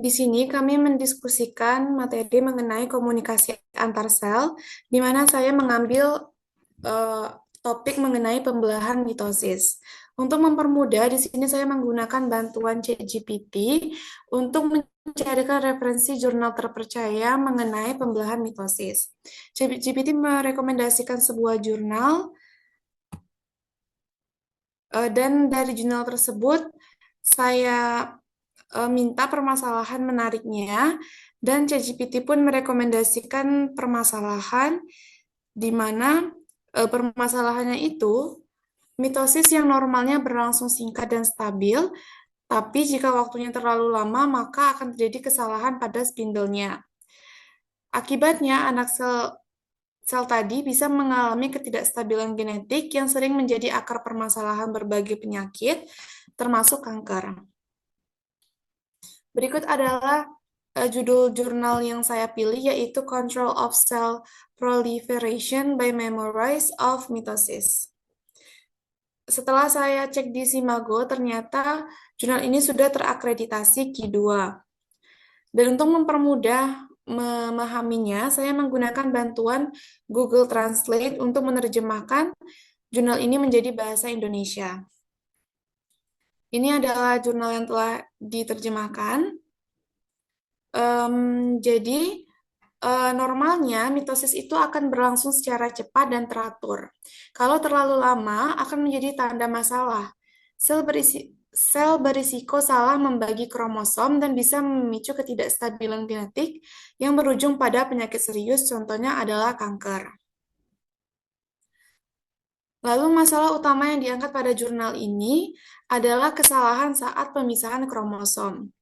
Di sini kami mendiskusikan materi mengenai komunikasi antar sel, di mana saya mengambil eh, topik mengenai pembelahan mitosis. Untuk mempermudah, di sini saya menggunakan bantuan ChatGPT untuk mencarikan referensi jurnal terpercaya mengenai pembelahan mitosis. ChatGPT merekomendasikan sebuah jurnal, dan dari jurnal tersebut saya minta permasalahan menariknya, dan ChatGPT pun merekomendasikan permasalahan di mana permasalahannya itu mitosis yang normalnya berlangsung singkat dan stabil, tapi jika waktunya terlalu lama, maka akan terjadi kesalahan pada spindle-nya. Akibatnya, anak sel tadi bisa mengalami ketidakstabilan genetik yang sering menjadi akar permasalahan berbagai penyakit, termasuk kanker. Berikut adalah judul jurnal yang saya pilih, yaitu Control of Cell Proliferation by Memories of Mitosis. Setelah saya cek di Simago, ternyata jurnal ini sudah terakreditasi Q2. Dan untuk mempermudah memahaminya, saya menggunakan bantuan Google Translate untuk menerjemahkan jurnal ini menjadi bahasa Indonesia. Ini adalah jurnal yang telah diterjemahkan. Jadi, normalnya mitosis itu akan berlangsung secara cepat dan teratur. Kalau terlalu lama, akan menjadi tanda masalah. Sel berisiko salah membagi kromosom dan bisa memicu ketidakstabilan genetik yang berujung pada penyakit serius, contohnya adalah kanker. Lalu masalah utama yang diangkat pada jurnal ini adalah kesalahan saat pemisahan kromosom.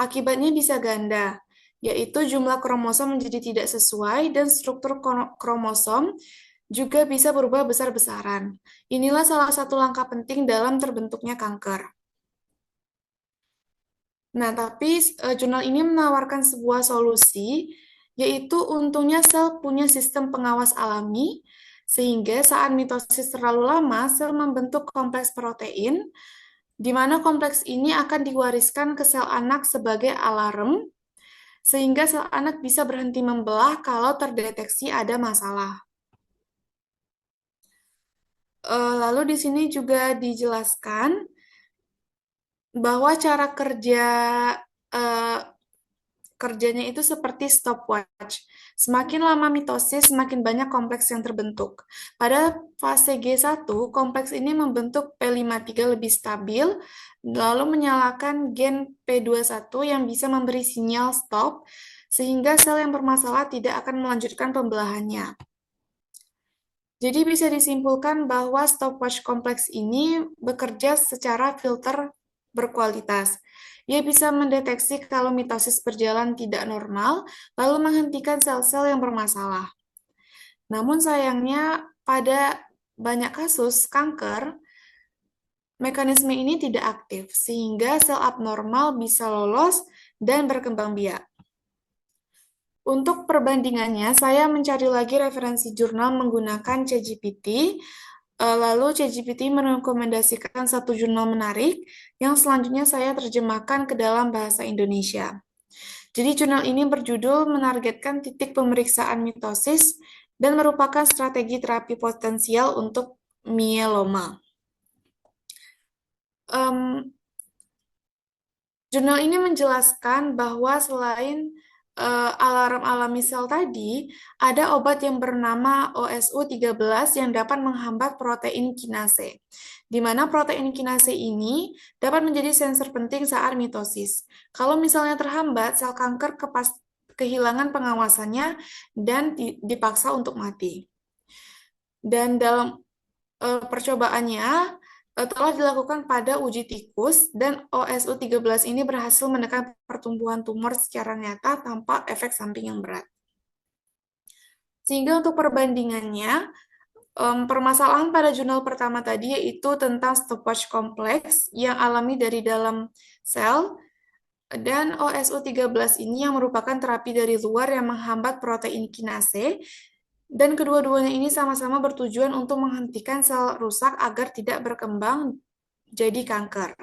Akibatnya bisa ganda, yaitu jumlah kromosom menjadi tidak sesuai dan struktur kromosom juga bisa berubah besar-besaran. Inilah salah satu langkah penting dalam terbentuknya kanker. Nah, tapi jurnal ini menawarkan sebuah solusi, yaitu untungnya sel punya sistem pengawas alami, sehingga saat mitosis terlalu lama, sel membentuk kompleks protein, di mana kompleks ini akan diwariskan ke sel anak sebagai alarm, sehingga sel anak bisa berhenti membelah kalau terdeteksi ada masalah. Lalu di sini juga dijelaskan bahwa cara eh, kerjanya itu seperti stopwatch. Semakin lama mitosis, semakin banyak kompleks yang terbentuk. Pada fase G1, kompleks ini membentuk P53 lebih stabil, lalu menyalakan gen P21 yang bisa memberi sinyal stop, sehingga sel yang bermasalah tidak akan melanjutkan pembelahannya. Jadi bisa disimpulkan bahwa stopwatch kompleks ini bekerja secara filter berkualitas. Ia bisa mendeteksi kalau mitosis berjalan tidak normal, lalu menghentikan sel-sel yang bermasalah. Namun sayangnya pada banyak kasus kanker, mekanisme ini tidak aktif, sehingga sel abnormal bisa lolos dan berkembang biak. Untuk perbandingannya, saya mencari lagi referensi jurnal menggunakan ChatGPT. Lalu ChatGPT merekomendasikan satu jurnal menarik yang selanjutnya saya terjemahkan ke dalam bahasa Indonesia. Jadi jurnal ini berjudul menargetkan titik pemeriksaan mitosis dan merupakan strategi terapi potensial untuk mieloma. Jurnal ini menjelaskan bahwa selain alarm alami sel tadi, ada obat yang bernama OSU13 yang dapat menghambat protein kinase, di mana protein kinase ini dapat menjadi sensor penting saat mitosis. Kalau misalnya terhambat, sel kanker kehilangan pengawasannya dan dipaksa untuk mati. Dan dalam percobaannya telah dilakukan pada uji tikus dan OSU13 ini berhasil menekan pertumbuhan tumor secara nyata tanpa efek samping yang berat. Sehingga untuk perbandingannya, permasalahan pada jurnal pertama tadi yaitu tentang stopwatch kompleks yang alami dari dalam sel, dan OSU13 ini yang merupakan terapi dari luar yang menghambat protein kinase, dan kedua-duanya ini sama-sama bertujuan untuk menghentikan sel rusak agar tidak berkembang jadi kanker.